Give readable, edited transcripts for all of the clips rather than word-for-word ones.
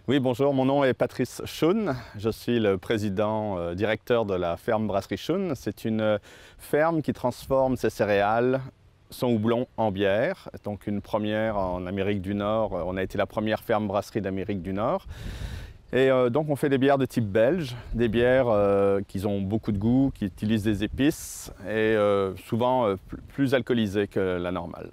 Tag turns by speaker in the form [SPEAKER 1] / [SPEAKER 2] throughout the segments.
[SPEAKER 1] Oui, bonjour, mon nom est Patrice Schoen. Je suis le président directeur de la ferme Brasserie Schoen. C'est une ferme qui transforme ses céréales, son houblon en bière. Donc une première en Amérique du Nord. On a été la première ferme brasserie d'Amérique du Nord. Et donc on fait des bières de type belge, des bières qui ont beaucoup de goût, qui utilisent des épices et souvent plus alcoolisées que la normale.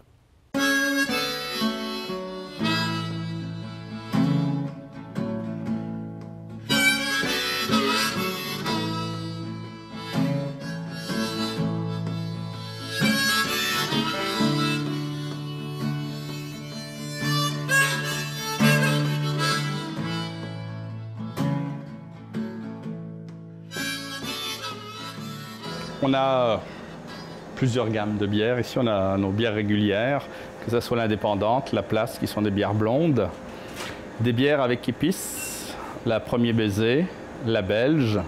[SPEAKER 1] On a plusieurs gammes de bières. Ici, on a nos bières régulières, que ce soit l'indépendante, la place, qui sont des bières blondes. Des bières avec épices, la Premier Baiser, la belge,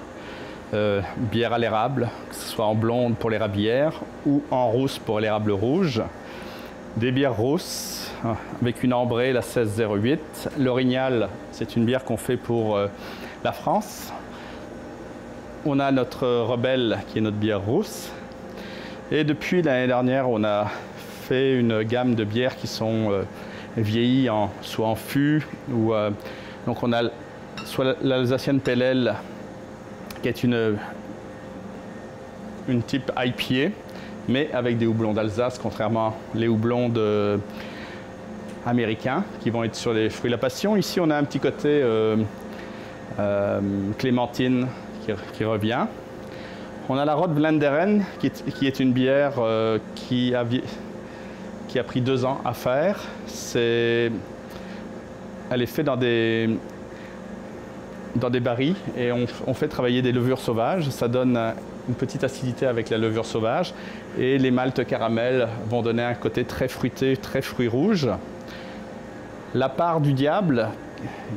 [SPEAKER 1] bière à l'érable, que ce soit en blonde pour l'érablière ou en rousse pour l'érable rouge. Des bières rousses, avec une ambrée, la 1608. L'Orignal, c'est une bière qu'on fait pour la France. On a notre Rebelle, qui est notre bière rousse. Et depuis l'année dernière, on a fait une gamme de bières qui sont vieillies soit en fût, ou donc on a soit l'Alsacienne Pale Ale, qui est une type IPA, mais avec des houblons d'Alsace, contrairement aux houblons américains, qui vont être sur les fruits de la passion. Ici, on a un petit côté clémentine, qui revient. On a la Rot Vlaanderen, qui est une bière qui a pris 2 ans à faire. Elle est faite dans des barils et on fait travailler des levures sauvages. Ça donne une petite acidité avec la levure sauvage et les maltes caramel vont donner un côté très fruité, très fruits rouges. La Part du Diable,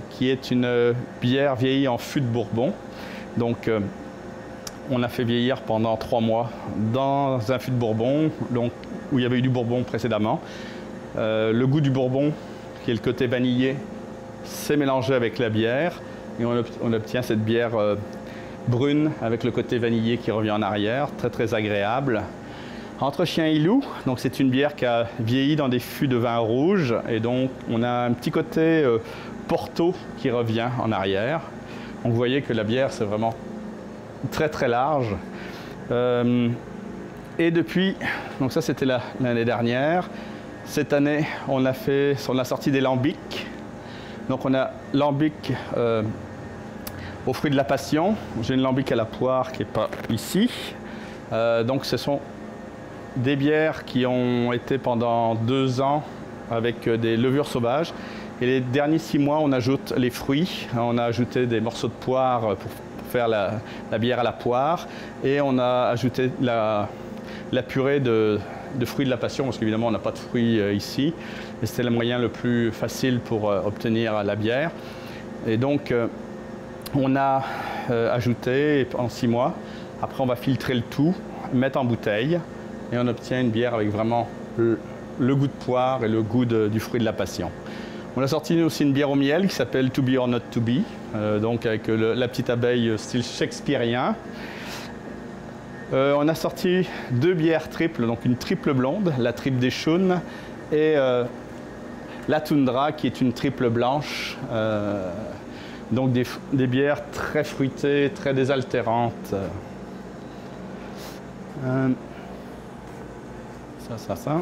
[SPEAKER 1] qui est une bière vieillie en fût de Bourbon. Donc, on a fait vieillir pendant 3 mois dans un fût de Bourbon, donc, où il y avait eu du Bourbon précédemment. Le goût du Bourbon, qui est le côté vanillé, s'est mélangé avec la bière et on obtient cette bière brune avec le côté vanillé qui revient en arrière, très très agréable. Entre Chien et Loup, donc c'est une bière qui a vieilli dans des fûts de vin rouge et donc on a un petit côté Porto qui revient en arrière. Donc vous voyez que la bière, c'est vraiment très très large. Et depuis, donc ça c'était l'année dernière, cette année on a sorti des lambics. Donc on a lambic aux fruits de la passion. J'ai une lambic à la poire qui n'est pas ici. Donc ce sont des bières qui ont été pendant 2 ans avec des levures sauvages. Et les derniers 6 mois, on ajoute les fruits. On a ajouté des morceaux de poire pour faire la bière à la poire. Et on a ajouté la purée de fruits de la passion, parce qu'évidemment, on n'a pas de fruits ici. Et c'était le moyen le plus facile pour obtenir la bière. Et donc, on a ajouté en 6 mois. Après, on va filtrer le tout, mettre en bouteille. Et on obtient une bière avec vraiment le goût de poire et le goût du fruit de la passion. On a sorti aussi une bière au miel qui s'appelle To Be or Not To Be, donc avec la petite abeille style shakespearien. On a sorti 2 bières triples, donc une triple blonde, la triple des Schoen, et la Tundra qui est une triple blanche. Donc des bières très fruitées, très désaltérantes. Ça.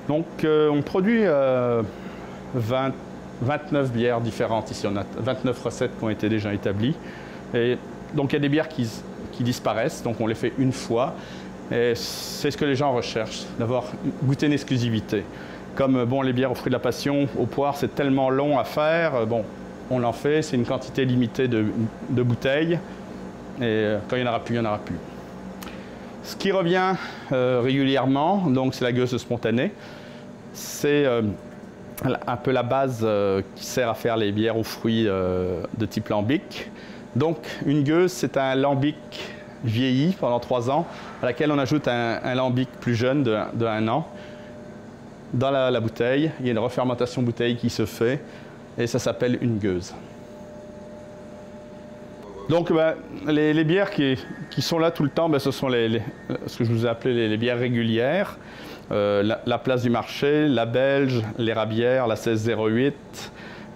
[SPEAKER 1] Donc, on produit 29 bières différentes ici. On a 29 recettes qui ont été déjà établies. Et donc, il y a des bières qui disparaissent. Donc, on les fait une fois. Et c'est ce que les gens recherchent, d'avoir goûté une exclusivité. Comme les bières aux fruits de la passion, aux poires, c'est tellement long à faire. On en fait. C'est une quantité limitée de bouteilles. Et quand il n'y en aura plus, il n'y en aura plus. Ce qui revient régulièrement, donc c'est la gueuse spontanée. C'est un peu la base qui sert à faire les bières aux fruits de type lambic. Donc une gueuse, c'est un lambic vieilli pendant 3 ans, à laquelle on ajoute un lambic plus jeune de 1 an. Dans la bouteille, il y a une refermentation bouteille qui se fait. et ça s'appelle une gueuse. Donc les bières qui sont là tout le temps, ce sont ce que je vous ai appelé les bières régulières. La Place du Marché, la Belge, l'Érabière, la 1608,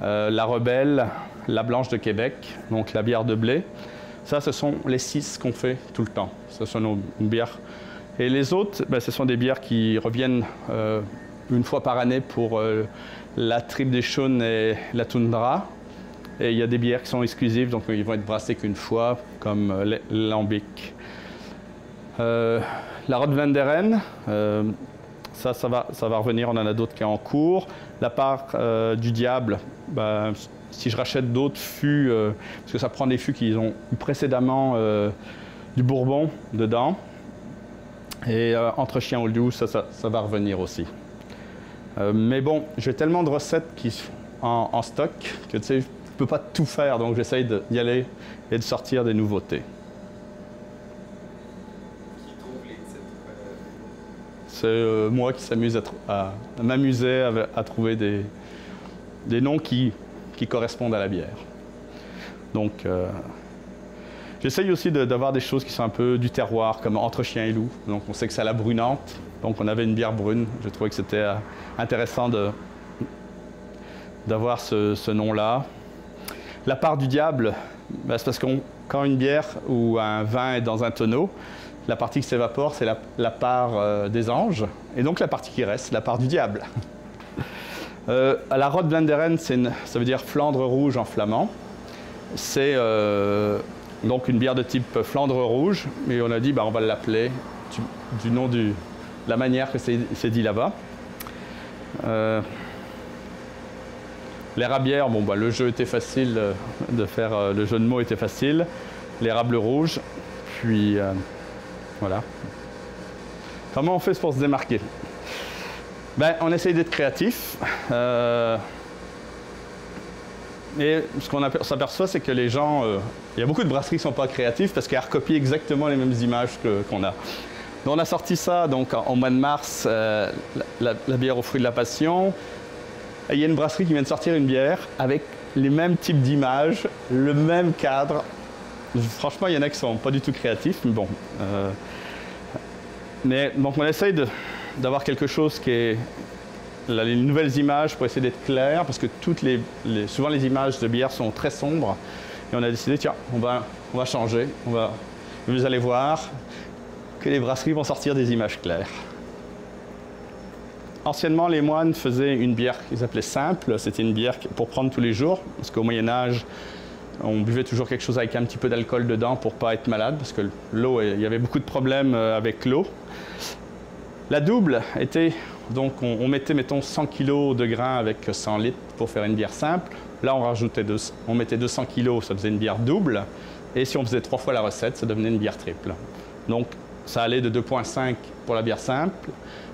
[SPEAKER 1] la Rebelle, la Blanche de Québec, donc la bière de blé. Ça, ce sont les 6 qu'on fait tout le temps. Ce sont nos bières. Et les autres, ce sont des bières qui reviennent une fois par année pour la Triple des Chaunes et la Toundra. Et il y a des bières qui sont exclusives, donc ils vont être brassés qu'une fois, comme l'Alambic. La Rotvenderen, ça va revenir, on en a d'autres qui sont en cours. La part du diable, si je rachète d'autres fûts, parce que ça prend des fûts qui ont eu précédemment du bourbon dedans. Et entre chien ou loup, ça va revenir aussi. Mais bon, j'ai tellement de recettes en stock que tu sais, je ne peux pas tout faire, donc j'essaye d'y aller et de sortir des nouveautés.
[SPEAKER 2] Qui trouve les titres?
[SPEAKER 1] C'est moi qui s'amuse à m'amuser à trouver des noms qui correspondent à la bière. Donc, j'essaye aussi d'avoir des choses qui sont un peu du terroir, comme Entre chien et loup. Donc, on sait que c'est à la brunante. Donc, on avait une bière brune. Je trouvais que c'était intéressant d'avoir ce nom-là. La part du diable, c'est parce que quand une bière ou un vin est dans un tonneau, la partie qui s'évapore, c'est la part des anges. Et donc, la partie qui reste, la part du diable. À la Rotvenderen, ça veut dire Flandre rouge en flamand. C'est donc une bière de type Flandre rouge, mais on a dit on va l'appeler du nom de la manière que c'est dit là-bas. L'Érabière, le jeu était facile de faire, le jeu de mots était facile. L'érable rouge, puis voilà. Comment on fait pour se démarquer? On essaye d'être créatif. Et ce qu'on s'aperçoit, c'est que les gens... il y a beaucoup de brasseries qui ne sont pas créatives parce qu'elles recopient exactement les mêmes images qu'on a. Donc on a sorti ça donc, en mois de mars, la bière aux fruits de la passion. Et il y a une brasserie qui vient de sortir une bière avec les mêmes types d'images, le même cadre. Franchement, il y en a qui ne sont pas du tout créatifs, mais bon. Donc on essaye d'avoir quelque chose qui est... les nouvelles images pour essayer d'être clair, parce que souvent les images de bière sont très sombres. Et on a décidé, tiens, on va changer. Vous allez voir que les brasseries vont sortir des images claires. Anciennement, les moines faisaient une bière qu'ils appelaient simple. C'était une bière pour prendre tous les jours, parce qu'au Moyen-Âge, on buvait toujours quelque chose avec un petit peu d'alcool dedans pour ne pas être malade, parce que l'eau, il y avait beaucoup de problèmes avec l'eau. La double était... Donc on mettait, mettons, 100 kg de grains avec 100 litres pour faire une bière simple. Là, on mettait 200 kg, ça faisait une bière double. Et si on faisait 3 fois la recette, ça devenait une bière triple. Donc ça allait de 2,5 pour la bière simple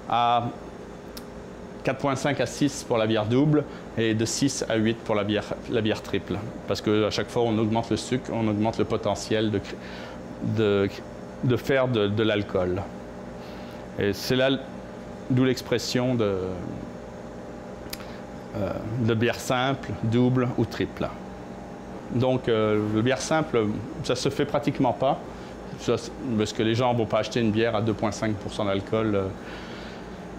[SPEAKER 1] à 4,5 à 6 pour la bière double et de 6 à 8 pour la bière triple. Parce qu'à chaque fois, on augmente le sucre, on augmente le potentiel de faire de l'alcool. Et c'est là... D'où l'expression de bière simple, double ou triple. Donc, le bière simple, ça se fait pratiquement pas, parce que les gens ne vont pas acheter une bière à 2,5% d'alcool.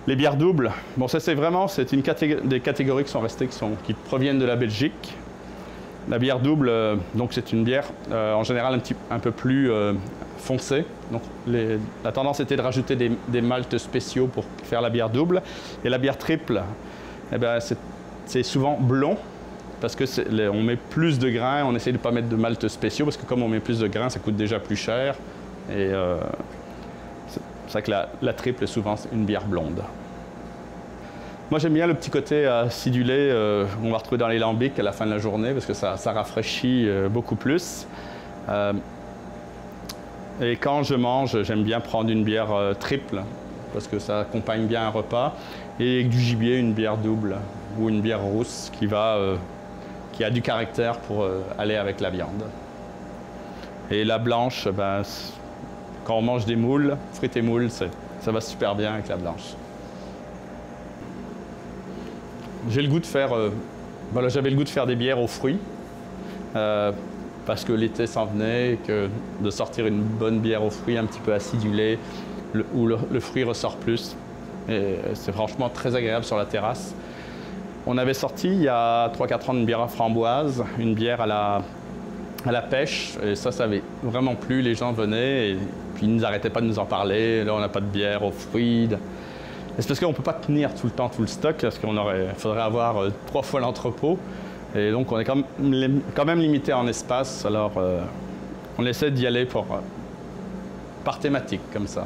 [SPEAKER 1] Les bières doubles, ça c'est des catégories qui sont restées, qui proviennent de la Belgique. La bière double, donc c'est une bière en général un peu plus foncée. Donc la tendance était de rajouter des maltes spéciaux pour faire la bière double. Et la bière triple, c'est souvent blond parce que on met plus de grains, on essaie de ne pas mettre de maltes spéciaux parce que comme on met plus de grains, ça coûte déjà plus cher. Et c'est pour ça que la triple est souvent une bière blonde. Moi, j'aime bien le petit côté acidulé qu'on va retrouver dans les lambics à la fin de la journée parce que ça rafraîchit beaucoup plus. Et quand je mange, j'aime bien prendre une bière triple parce que ça accompagne bien un repas. Et avec du gibier, une bière double ou une bière rousse qui a du caractère pour aller avec la viande. Et la blanche, quand on mange des moules, frites et moules, ça va super bien avec la blanche. J'ai le goût de faire voilà, j'avais le goût de faire des bières aux fruits, parce que l'été s'en venait, et que de sortir une bonne bière aux fruits un petit peu acidulée, où le fruit ressort plus. Et c'est franchement très agréable sur la terrasse. On avait sorti il y a 3-4 ans une bière à framboise, une bière à la pêche, et ça avait vraiment plu, les gens venaient, et puis ils n'arrêtaient pas de nous en parler. Là, on n'a pas de bière aux fruits. Et c'est parce qu'on ne peut pas tenir tout le temps tout le stock, parce qu'il faudrait avoir 3 fois l'entrepôt. Et donc, on est quand même limité en espace. Alors, on essaie d'y aller par thématique, comme ça.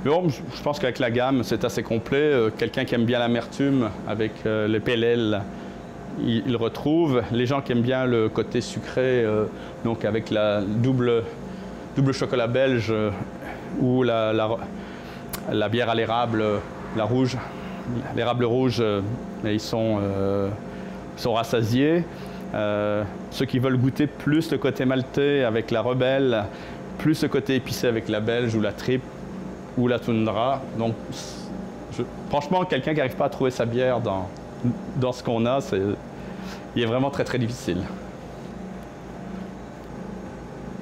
[SPEAKER 1] Mais bon, je pense qu'avec la gamme, c'est assez complet. Quelqu'un qui aime bien l'amertume avec les PLL, il retrouve. Les gens qui aiment bien le côté sucré, donc avec la double chocolat belge ou la bière à l'érable, la rouge, l'érable rouge, ils sont rassasiés. Ceux qui veulent goûter plus le côté maltais avec la rebelle, plus le côté épicé avec la belge ou la tripe ou la toundra. Donc, franchement, quelqu'un qui n'arrive pas à trouver sa bière dans ce qu'on a, il est vraiment très très difficile.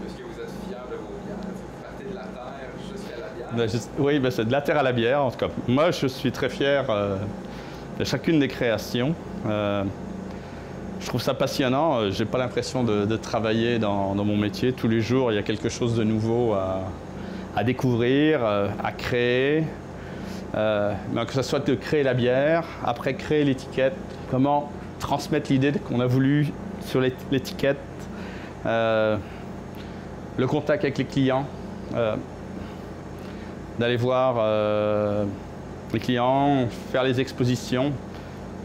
[SPEAKER 2] Est-ce que vous êtes fiers de vos bières? Vous partez de la terre jusqu'à la bière?
[SPEAKER 1] Oui, c'est de la terre à la bière. En tout cas, moi, je suis très fier de chacune des créations. Je trouve ça passionnant. Je n'ai pas l'impression de travailler dans mon métier. Tous les jours, il y a quelque chose de nouveau à découvrir, à créer. Mais que ce soit de créer la bière, après créer l'étiquette, comment transmettre l'idée qu'on a voulu sur l'étiquette, le contact avec les clients, d'aller voir les clients, faire les expositions.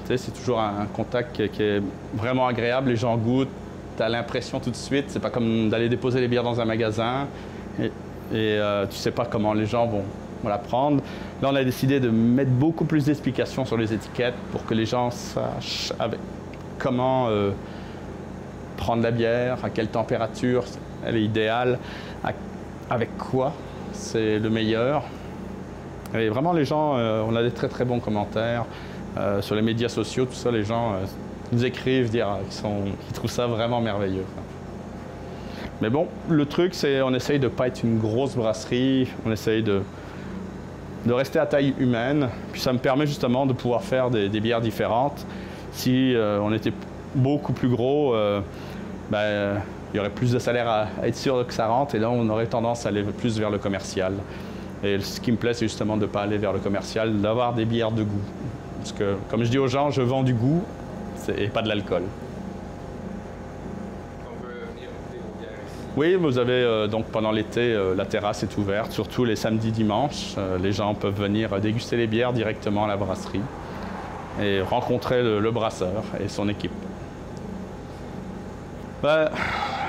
[SPEAKER 1] Tu sais, c'est toujours un contact qui est vraiment agréable, les gens goûtent, tu as l'impression tout de suite, c'est pas comme d'aller déposer les bières dans un magasin et tu sais pas comment les gens vont la prendre. Là, on a décidé de mettre beaucoup plus d'explications sur les étiquettes pour que les gens sachent comment prendre la bière, à quelle température elle est idéale, avec quoi c'est le meilleur. Et vraiment, les gens, on a des très très bons commentaires sur les médias sociaux, tout ça, les gens nous écrivent, dire qu'ils trouvent ça vraiment merveilleux. Mais bon, le truc, c'est on essaye de ne pas être une grosse brasserie, on essaye de rester à taille humaine. Puis ça me permet justement de pouvoir faire des bières différentes. Si on était beaucoup plus gros, il y aurait plus de salaire à être sûr que ça rentre, et là on aurait tendance à aller plus vers le commercial. Et ce qui me plaît, c'est justement de ne pas aller vers le commercial, d'avoir des bières de goût. Parce que, comme je dis aux gens, je vends du goût et pas de l'alcool.
[SPEAKER 2] On peut venir goûter vos bières ici.
[SPEAKER 1] Oui, vous avez donc pendant l'été, la terrasse est ouverte, surtout les samedis, dimanches. Les gens peuvent venir déguster les bières directement à la brasserie et rencontrer le brasseur et son équipe.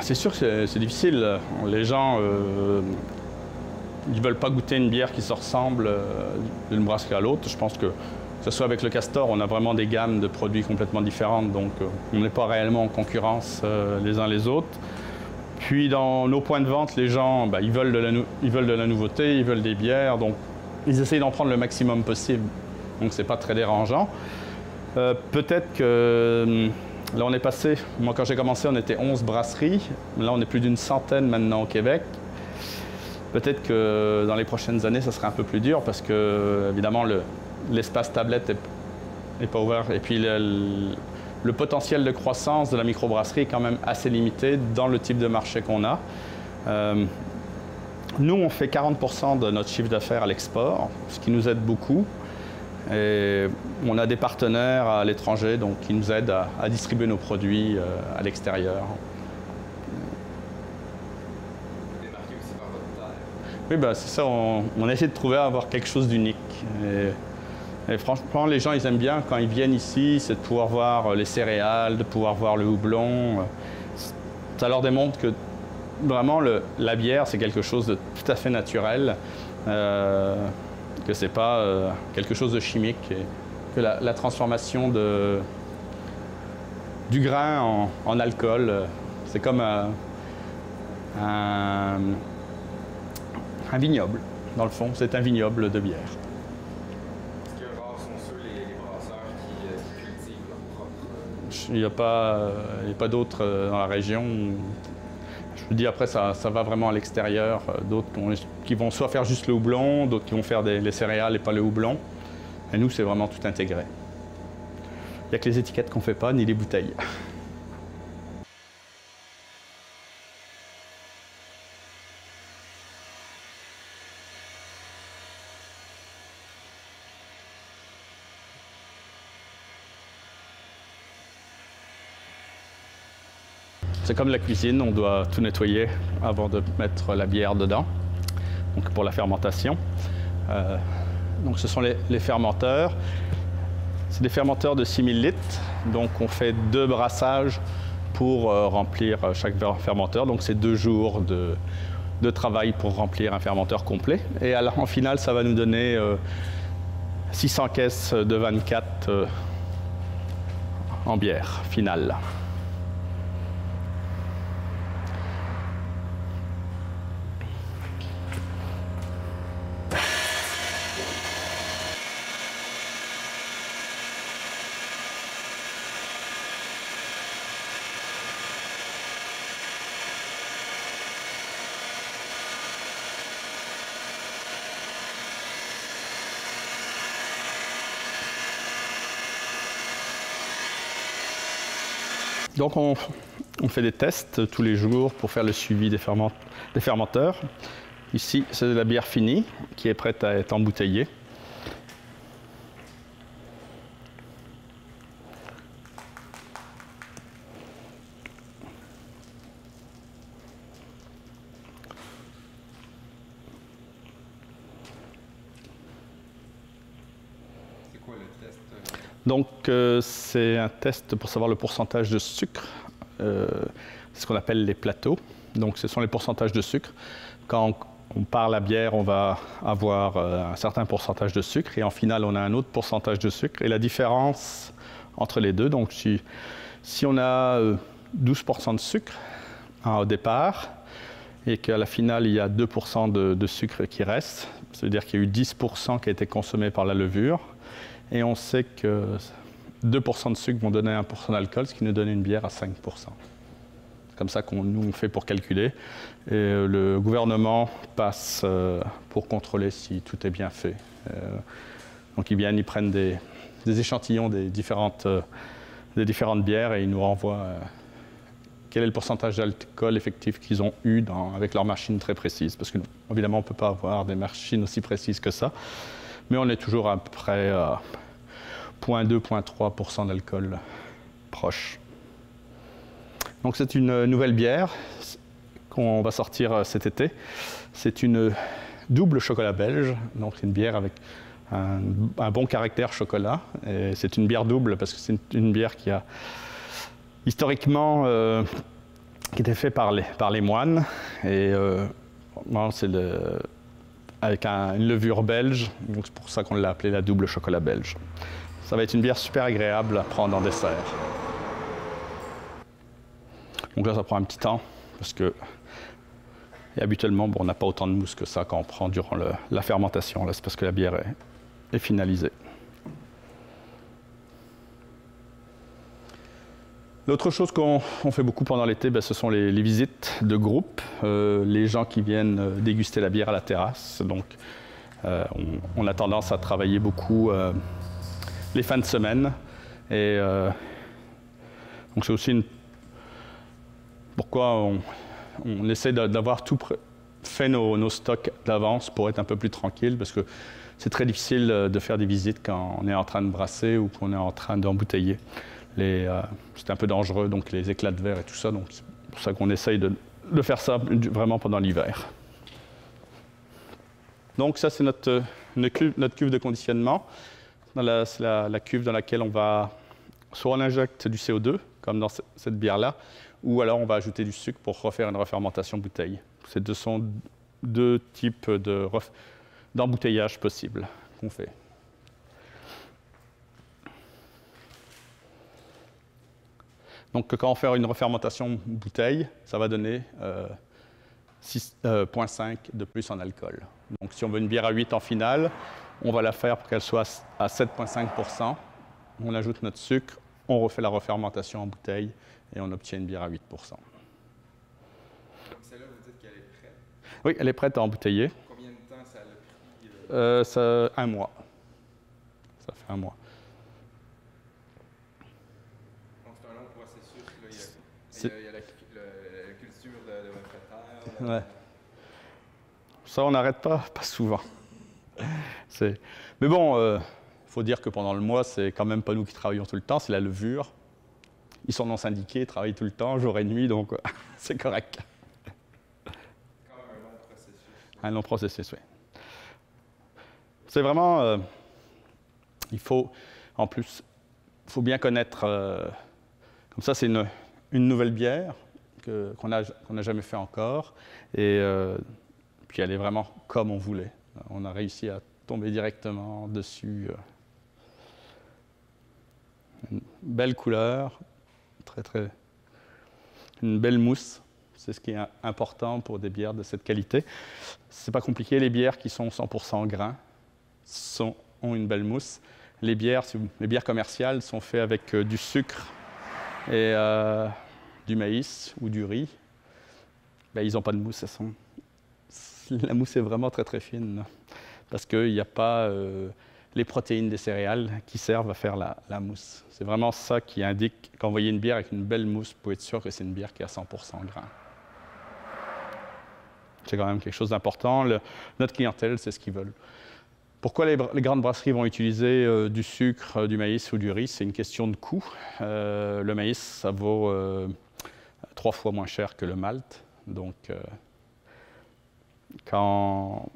[SPEAKER 1] C'est sûr que c'est difficile. Les gens ils ne veulent pas goûter une bière qui se ressemble d'une brasserie à l'autre. Je pense que ce soit avec le Castor, on a vraiment des gammes de produits complètement différentes, donc on n'est pas réellement en concurrence les uns les autres. Puis dans nos points de vente, les gens, ils veulent de la nouveauté, ils veulent des bières, donc ils essayent d'en prendre le maximum possible. Donc c'est pas très dérangeant. Peut-être que là on est passé, moi quand j'ai commencé on était 11 brasseries, là on est plus d'une centaine maintenant au Québec. Peut-être que dans les prochaines années ça sera un peu plus dur parce que évidemment l'espace tablette n'est pas ouvert, et puis le potentiel de croissance de la microbrasserie est quand même assez limité dans le type de marché qu'on a. Nous, on fait 40% de notre chiffre d'affaires à l'export, ce qui nous aide beaucoup. Et on a des partenaires à l'étranger donc, qui nous aident à distribuer nos produits à l'extérieur.
[SPEAKER 2] Démarqué aussi par votre
[SPEAKER 1] Oui,
[SPEAKER 2] terre.
[SPEAKER 1] c'est ça, on essaie de trouver à avoir quelque chose d'unique. Et franchement, les gens, ils aiment bien quand ils viennent ici, c'est de pouvoir voir les céréales, de pouvoir voir le houblon. Ça leur démontre que vraiment la bière, c'est quelque chose de tout à fait naturel, que c'est pas quelque chose de chimique, et que la transformation du grain en alcool, c'est comme un vignoble, dans le fond, c'est un vignoble de bière.
[SPEAKER 2] Est-ce que rares sont ceux les brasseurs qui cultivent leur propre...
[SPEAKER 1] Il n'y a pas d'autres dans la région. Je vous dis, après, ça va vraiment à l'extérieur. D'autres qui vont soit faire juste le houblon, d'autres qui vont faire les céréales et pas le houblon. Et nous, c'est vraiment tout intégré. Il n'y a que les étiquettes qu'on ne fait pas, ni les bouteilles. C'est comme la cuisine, on doit tout nettoyer avant de mettre la bière dedans, donc pour la fermentation. Donc ce sont les fermenteurs. C'est des fermenteurs de 6000 litres, donc on fait 2 brassages pour remplir chaque fermenteur. Donc c'est 2 jours de travail pour remplir un fermenteur complet. Et en finale, ça va nous donner 600 caisses de 24 en bière finale. Donc on fait des tests tous les jours pour faire le suivi des fermenteurs. Ici, c'est de la bière finie qui est prête à être embouteillée.
[SPEAKER 2] C'est quoi le test?
[SPEAKER 1] Donc, c'est un test pour savoir le pourcentage de sucre. C'est ce qu'on appelle les plateaux. Donc, ce sont les pourcentages de sucre. Quand on part la bière, on va avoir un certain pourcentage de sucre. Et en finale, on a un autre pourcentage de sucre. Et la différence entre les deux, donc si on a 12% de sucre au départ, et qu'à la finale, il y a 2% de sucre qui reste, ça veut dire qu'il y a eu 10% qui a été consommé par la levure. Et on sait que 2% de sucre vont donner 1% d'alcool, ce qui nous donne une bière à 5%. C'est comme ça qu'on fait pour calculer. Et le gouvernement passe pour contrôler si tout est bien fait. Donc ils viennent, ils prennent des échantillons des différentes bières et ils nous renvoient quel est le pourcentage d'alcool effectif qu'ils ont eu avec leurs machines très précises. Parce que, évidemment, on ne peut pas avoir des machines aussi précises que ça. Mais on est toujours à peu près à 0,2-0,3% d'alcool proche. Donc c'est une nouvelle bière qu'on va sortir cet été. C'est une double chocolat belge. Donc c'est une bière avec un bon caractère chocolat. Et c'est une bière double parce que c'est une bière qui a historiquement qui était faite par les moines. Et c'est avec une levure belge, donc c'est pour ça qu'on l'a appelée la double chocolat belge. Ça va être une bière super agréable à prendre en dessert. Donc là, ça prend un petit temps, parce que habituellement, on n'a pas autant de mousse que ça quand on prend durant la fermentation. Là, c'est parce que la bière est finalisée. L'autre chose qu'on fait beaucoup pendant l'été, ce sont les visites de groupe, les gens qui viennent déguster la bière à la terrasse. Donc, on a tendance à travailler beaucoup les fins de semaine. Et donc, c'est aussi pourquoi on essaie d'avoir tout fait nos stocks d'avance pour être un peu plus tranquille, parce que c'est très difficile de faire des visites quand on est en train de brasser ou qu'on est en train d'embouteiller. C'est un peu dangereux, donc les éclats de verre et tout ça. Donc c'est pour ça qu'on essaye de faire ça vraiment pendant l'hiver. Donc ça, c'est notre cuve de conditionnement. C'est la cuve dans laquelle soit on injecte du CO2, comme dans cette bière-là, ou alors on va ajouter du sucre pour refaire une refermentation bouteille. Ce sont 2 types d'embouteillage possibles qu'on fait. Donc quand on fait une refermentation bouteille, ça va donner 6,5 de plus en alcool. Donc si on veut une bière à 8 en finale, on va la faire pour qu'elle soit à 7,5%. On ajoute notre sucre, on refait la refermentation en bouteille et on obtient une bière à 8%.
[SPEAKER 2] Donc celle-là, vous dites qu'elle est prête.
[SPEAKER 1] Oui, elle est prête à embouteiller.
[SPEAKER 2] Combien de temps ça a pris?
[SPEAKER 1] Un mois. Ça fait un mois.
[SPEAKER 2] Donc c'est un long processus. Là.
[SPEAKER 1] C'est-
[SPEAKER 2] Il y a la culture de votre terre.
[SPEAKER 1] Ouais. Ça, on n'arrête pas souvent. Mais bon, faut dire que pendant le mois, c'est quand même pas nous qui travaillons tout le temps, c'est la levure. Ils sont non syndiqués, ils travaillent tout le temps, jour et nuit, donc c'est correct.
[SPEAKER 2] Quand même un long processus.
[SPEAKER 1] Un long processus, oui. C'est vraiment... il faut, en plus, il faut bien connaître... comme ça, c'est une nouvelle bière qu'on n'a jamais fait encore. Et puis elle est vraiment comme on voulait. On a réussi à tomber directement dessus. Une belle couleur, une belle mousse. C'est ce qui est important pour des bières de cette qualité. C'est pas compliqué, les bières qui sont 100% grains ont une belle mousse. Les bières commerciales sont faites avec du sucre et du maïs ou du riz. Ben, ils n'ont pas de mousse. La mousse est vraiment très fine parce qu'il n'y a pas les protéines des céréales qui servent à faire la mousse. C'est vraiment ça qui indique, quand vous voyez une bière avec une belle mousse, vous pouvez être sûr que c'est une bière qui a 100% grain. C'est quand même quelque chose d'important. Notre clientèle, c'est ce qu'ils veulent. Pourquoi les grandes brasseries vont utiliser du sucre, du maïs ou du riz? C'est une question de coût. Le maïs, ça vaut 3 fois moins cher que le malt. Donc, quand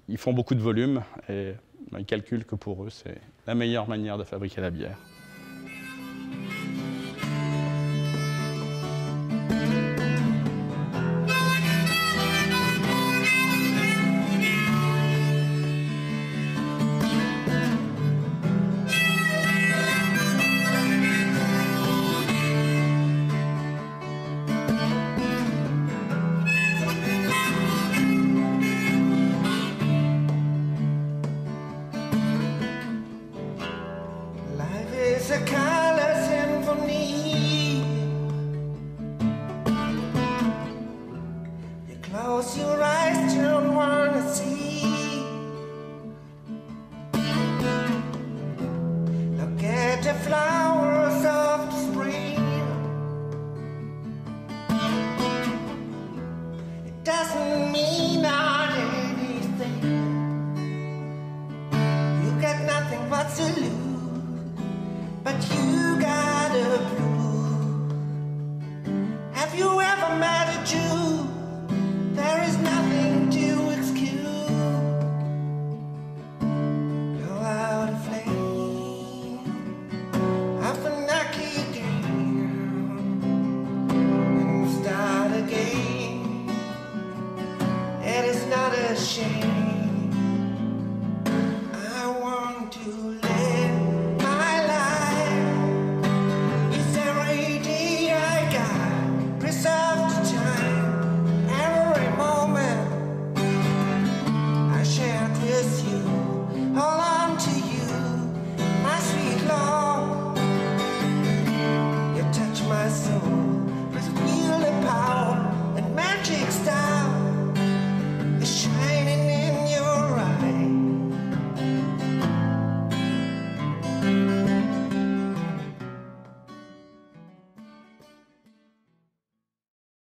[SPEAKER 1] ils font beaucoup de volume, et ils calculent que pour eux, c'est la meilleure manière de fabriquer la bière.
[SPEAKER 3] It's a color symphony. You close your eyes, you don't wanna see. Look at the flowers of the spring. It doesn't mean not anything. You got nothing but to lose. But you got a blue. Have you ever met a Jew? There is nothing to excuse. Blow out a flame of a lucky game and start again. It is not a shame.